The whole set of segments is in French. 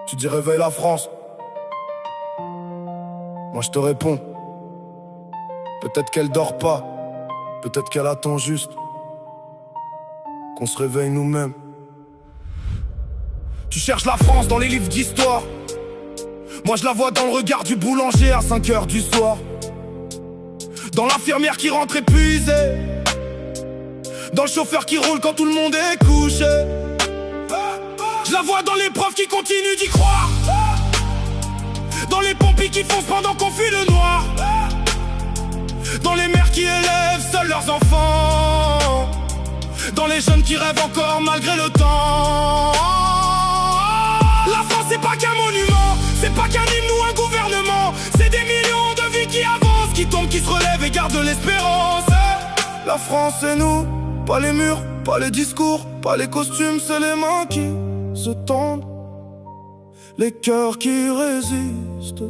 Tu dis réveille la France. Moi je te réponds. Peut-être qu'elle dort pas. Peut-être qu'elle attend juste qu'on se réveille nous-mêmes. Tu cherches la France dans les livres d'histoire. Moi je la vois dans le regard du boulanger à 5h du soir. Dans l'infirmière qui rentre épuisée. Dans le chauffeur qui roule quand tout le monde est couché. Je la vois dans les profs qui continuent d'y croire. Dans les pompiers qui foncent pendant qu'on fuit le noir. Dans les mères qui élèvent seuls leurs enfants. Dans les jeunes qui rêvent encore malgré le temps. La France c'est pas qu'un monument, c'est pas qu'un hymne ou un gouvernement. C'est des millions de vies qui avancent, qui tombent, qui se relèvent et gardent l'espérance. La France c'est nous, pas les murs, pas les discours, pas les costumes, c'est les mains qui se tendent, les cœurs qui résistent,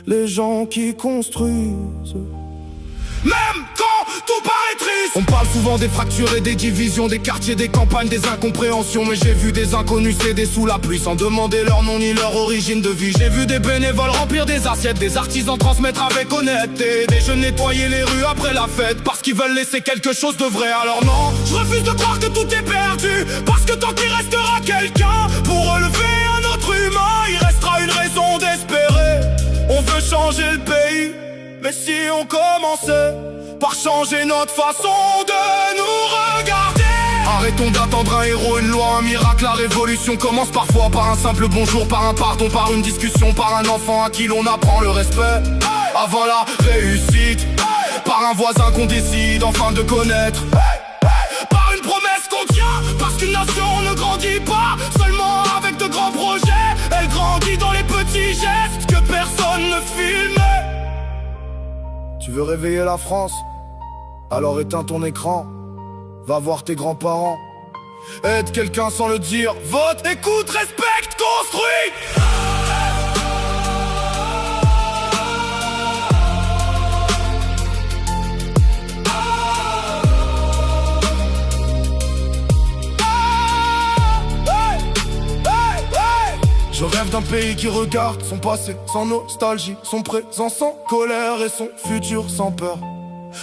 les gens qui construisent. Même quand tout paraît triste. On parle souvent des fractures et des divisions, des quartiers, des campagnes, des incompréhensions. Mais j'ai vu des inconnus céder sous la pluie sans demander leur nom ni leur origine de vie. J'ai vu des bénévoles remplir des assiettes, des artisans transmettre avec honnêteté, des jeunes nettoyer les rues après la fête parce qu'ils veulent laisser quelque chose de vrai. Alors non, je refuse de croire que tout est perdu, parce que tant qu'il restera quelqu'un pour relever un autre humain, il restera une raison d'espérer. On veut changer le pays, mais si on commençait par changer notre façon de nous regarder. Arrêtons d'attendre un héros, une loi, un miracle. La révolution commence parfois par un simple bonjour, par un pardon, par une discussion, par un enfant à qui l'on apprend le respect avant la réussite, par un voisin qu'on décide enfin de connaître, par une promesse qu'on tient, parce qu'une nation ne grandit pas seulement avec de grands projets. Elle grandit dans les petits gestes que personne ne filme. Tu veux réveiller la France? Alors éteins ton écran, va voir tes grands-parents. Aide quelqu'un sans le dire, vote, écoute, respecte, construis. Je rêve d'un pays qui regarde son passé sans nostalgie, son présent sans colère et son futur sans peur.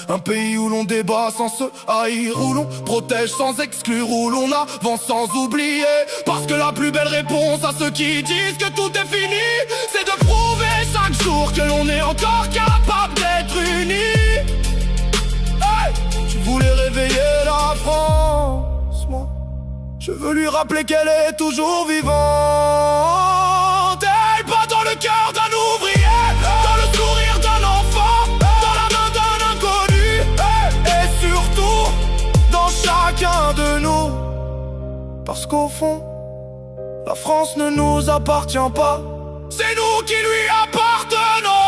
Un pays où l'on débat sans se haïr, où l'on protège sans exclure, où l'on avance sans oublier. Parce que la plus belle réponse à ceux qui disent que tout est fini, c'est de prouver chaque jour que l'on est encore capable d'être unis. Hey, tu voulais réveiller la France, moi je veux lui rappeler qu'elle est toujours vivante. Elle bat dans le cœur d'un ouvrier, dans le sourire d'un enfant, dans la main d'un inconnu, et surtout dans chacun de nous. Parce qu'au fond, la France ne nous appartient pas, c'est nous qui lui appartenons.